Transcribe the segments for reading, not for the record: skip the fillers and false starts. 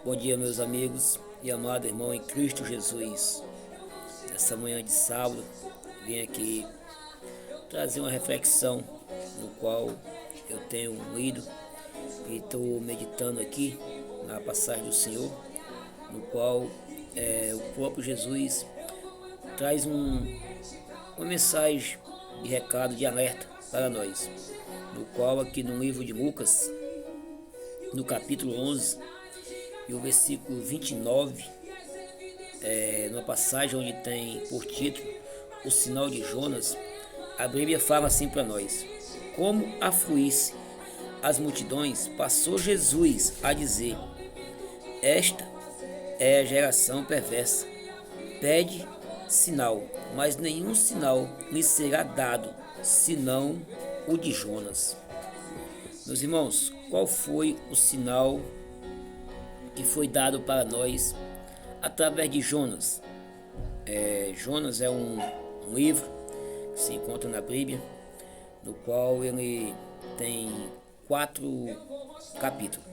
Bom dia, meus amigos e amado irmão em Cristo Jesus. Nessa manhã de sábado, vim aqui trazer uma reflexão no qual eu tenho lido e estou meditando aqui na passagem do Senhor, no qual o próprio Jesus traz uma mensagem de recado, de alerta para nós, no qual aqui no livro de Lucas, no capítulo 11, e o versículo 29, numa passagem onde tem por título o sinal de Jonas, a Bíblia fala assim para nós: como afluísse as multidões, passou Jesus a dizer: esta é a geração perversa, pede sinal, mas nenhum sinal lhe será dado, senão o de Jonas. Meus irmãos, qual foi o sinal que foi dado para nós através de Jonas? Jonas é um livro que se encontra na Bíblia, no qual ele tem 4 capítulos.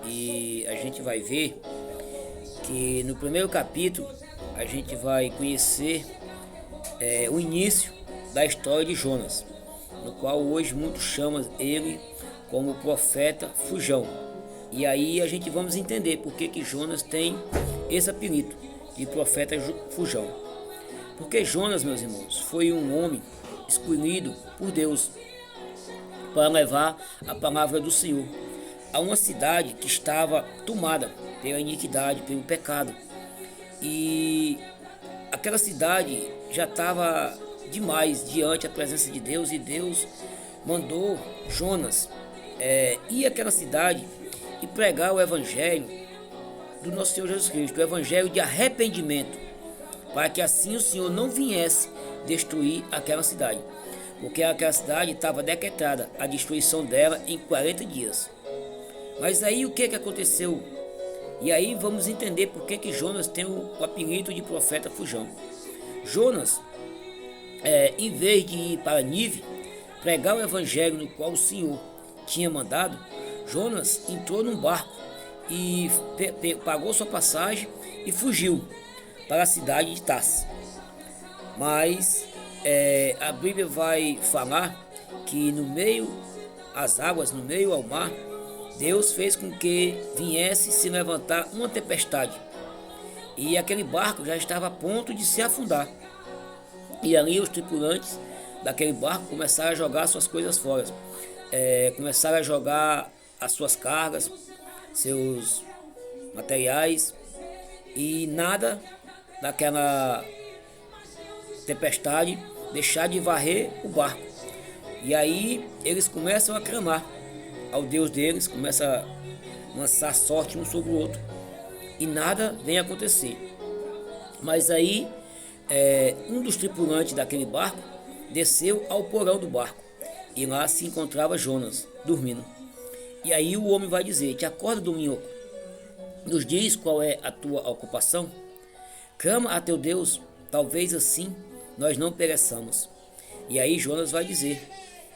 E a gente vai ver que no primeiro capítulo a gente vai conhecer o início da história de Jonas, no qual hoje muitos chamam ele como profeta fujão. E aí a gente vamos entender por que Jonas tem esse apelido de profeta fujão. Porque Jonas, meus irmãos, foi um homem escolhido por Deus para levar a palavra do Senhor a uma cidade que estava tomada pela iniquidade, pelo pecado. E aquela cidade já estava demais diante da presença de Deus, e Deus mandou Jonas ir àquela cidade e pregar o evangelho do nosso Senhor Jesus Cristo, o evangelho de arrependimento, para que assim o Senhor não viesse destruir aquela cidade, porque aquela cidade estava decretada a destruição dela em 40 dias. Mas aí o que aconteceu? E aí vamos entender por que Jonas tem o apelido de profeta fujão. Jonas, em vez de ir para Nínive pregar o evangelho no qual o Senhor tinha mandado, Jonas entrou num barco e pagou sua passagem e fugiu para a cidade de Tarsis. Mas a Bíblia vai falar que no meio às águas, no meio ao mar, Deus fez com que viesse se levantar uma tempestade, e aquele barco já estava a ponto de se afundar. E ali os tripulantes daquele barco começaram a jogar suas coisas fora, começaram a jogar as suas cargas, seus materiais, e nada daquela tempestade deixar de varrer o barco. E aí eles começam a clamar ao Deus deles, começam a lançar sorte um sobre o outro, e nada vem acontecer. Mas aí um dos tripulantes daquele barco desceu ao porão do barco, e lá se encontrava Jonas dormindo. E aí o homem vai dizer: te acorda do minhoco, nos diz qual é a tua ocupação, clama a teu Deus, talvez assim nós não pereçamos. E aí Jonas vai dizer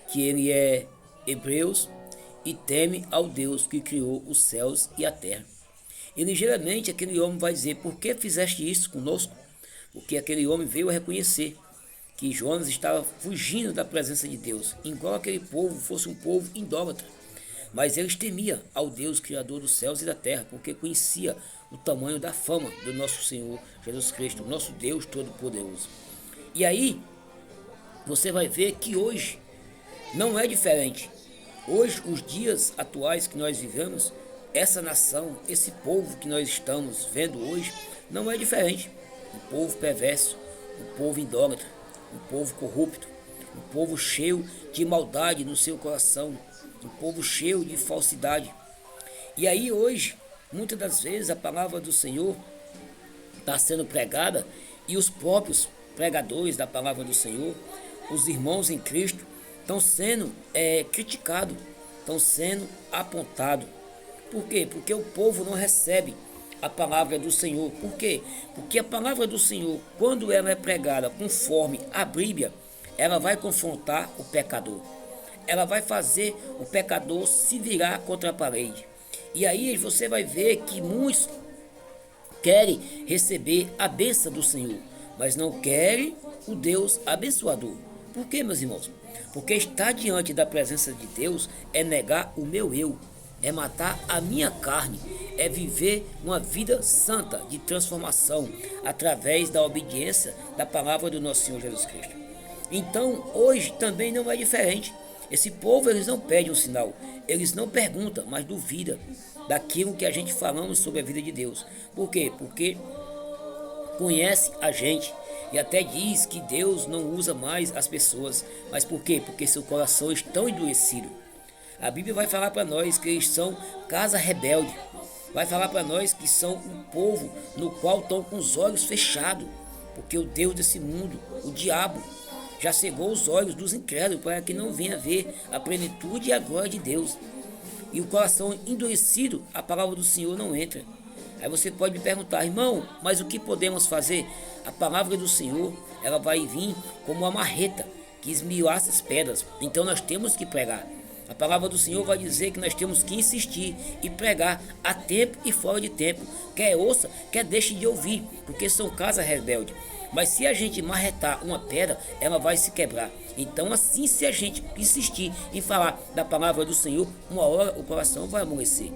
que ele é hebreu e teme ao Deus que criou os céus e a terra. E ligeiramente aquele homem vai dizer: por que fizeste isso conosco? Porque aquele homem veio a reconhecer que Jonas estava fugindo da presença de Deus, igual aquele povo fosse um povo idólatra. Mas eles temiam ao Deus criador dos céus e da terra, porque conhecia o tamanho da fama do nosso Senhor Jesus Cristo, nosso Deus Todo-Poderoso. E aí você vai ver que hoje não é diferente. Hoje, os dias atuais que nós vivemos, essa nação, esse povo que nós estamos vendo hoje, não é diferente. Um povo perverso, um povo idólatra, um povo corrupto, um povo cheio de maldade no seu coração, um povo cheio de falsidade. E aí hoje, muitas das vezes, a palavra do Senhor está sendo pregada, e os próprios pregadores da palavra do Senhor, os irmãos em Cristo, estão sendo criticados, estão sendo apontados. Por quê? Porque o povo não recebe a palavra do Senhor. Por quê? Porque a palavra do Senhor, quando ela é pregada conforme a Bíblia, ela vai confrontar o pecador. Ela vai fazer o pecador se virar contra a parede. E aí você vai ver que muitos querem receber a bênção do Senhor, mas não querem o Deus abençoador. Por quê, meus irmãos? Porque estar diante da presença de Deus é negar o meu eu, é matar a minha carne, é viver uma vida santa de transformação através da obediência da palavra do nosso Senhor Jesus Cristo. Então, hoje também não é diferente. Esse povo, eles não pedem um sinal, eles não perguntam, mas duvidam daquilo que a gente falamos sobre a vida de Deus. Por quê? Porque conhece a gente e até diz que Deus não usa mais as pessoas. Mas por quê? Porque seu coração está endurecido. A Bíblia vai falar para nós que eles são casa rebelde. Vai falar para nós que são um povo no qual estão com os olhos fechados. Porque o Deus desse mundo, o diabo, já cegou os olhos dos incrédulos para que não venha ver a plenitude e a glória de Deus. E o coração endurecido, a palavra do Senhor não entra. Aí você pode me perguntar, irmão, mas o que podemos fazer? A palavra do Senhor, ela vai vir como uma marreta que esmiuça as pedras. Então nós temos que pregar. A palavra do Senhor vai dizer que nós temos que insistir e pregar a tempo e fora de tempo. Quer ouça, quer deixe de ouvir, porque são casa rebelde. Mas se a gente marretar uma pedra, ela vai se quebrar. Então assim, se a gente insistir em falar da palavra do Senhor, uma hora o coração vai amolecer.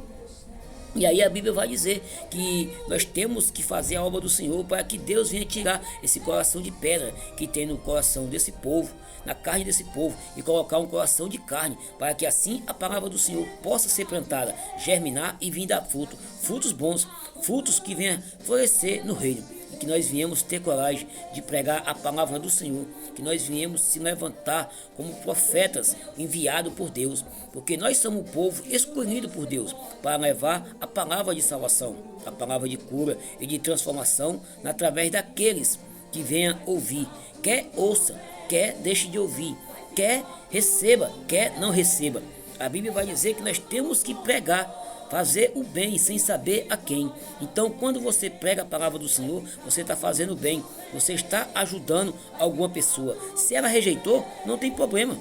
E aí a Bíblia vai dizer que nós temos que fazer a obra do Senhor para que Deus venha tirar esse coração de pedra que tem no coração desse povo, na carne desse povo, e colocar um coração de carne, para que assim a palavra do Senhor possa ser plantada, germinar e vir dar fruto, frutos bons, frutos que venham florescer no reino. E que nós viemos ter coragem de pregar a palavra do Senhor, que nós viemos se levantar como profetas enviados por Deus, porque nós somos o povo escolhido por Deus para levar a palavra de salvação, a palavra de cura e de transformação através daqueles que venham ouvir. Quer ouça, quer deixe de ouvir, quer receba, quer não receba. A Bíblia vai dizer que nós temos que pregar, fazer o bem sem saber a quem. Então quando você prega a palavra do Senhor, você está fazendo o bem, você está ajudando alguma pessoa. Se ela rejeitou, não tem problema.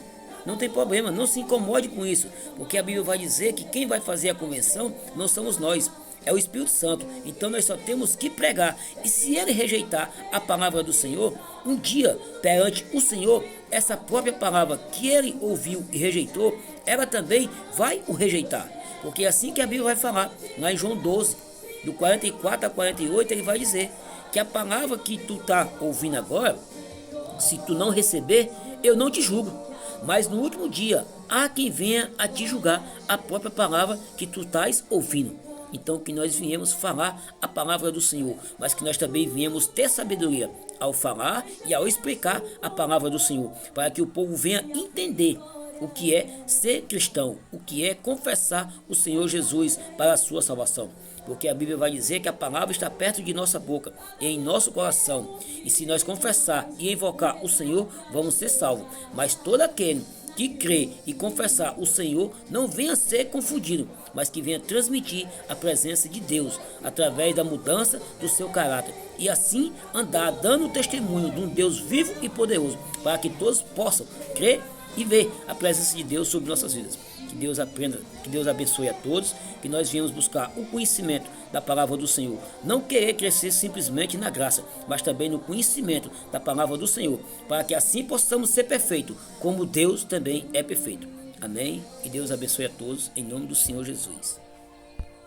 Não tem problema, não se incomode com isso, porque a Bíblia vai dizer que quem vai fazer a convenção não somos nós, é o Espírito Santo. Então nós só temos que pregar. E se ele rejeitar a palavra do Senhor, um dia perante o Senhor, essa própria palavra que ele ouviu e rejeitou, ela também vai o rejeitar. Porque é assim que a Bíblia vai falar, lá em João 12, do 44 a 48, ele vai dizer que a palavra que tu está ouvindo agora, se tu não receber, eu não te julgo. Mas no último dia, há quem venha a te julgar a própria palavra que tu estás ouvindo. Então que nós viemos falar a palavra do Senhor, mas que nós também viemos ter sabedoria ao falar e ao explicar a palavra do Senhor, para que o povo venha entender o que é ser cristão, o que é confessar o Senhor Jesus para a sua salvação. Porque a Bíblia vai dizer que a palavra está perto de nossa boca e em nosso coração. E se nós confessar e invocar o Senhor, vamos ser salvos. Mas todo aquele que crê e confessar o Senhor não venha ser confundido, mas que venha transmitir a presença de Deus através da mudança do seu caráter. E assim andar dando testemunho de um Deus vivo e poderoso, para que todos possam crer e ver a presença de Deus sobre nossas vidas. Que Deus aprenda, que Deus abençoe a todos, que nós viemos buscar o conhecimento da palavra do Senhor. Não querer crescer simplesmente na graça, mas também no conhecimento da palavra do Senhor, para que assim possamos ser perfeitos, como Deus também é perfeito. Amém? E Deus abençoe a todos, em nome do Senhor Jesus.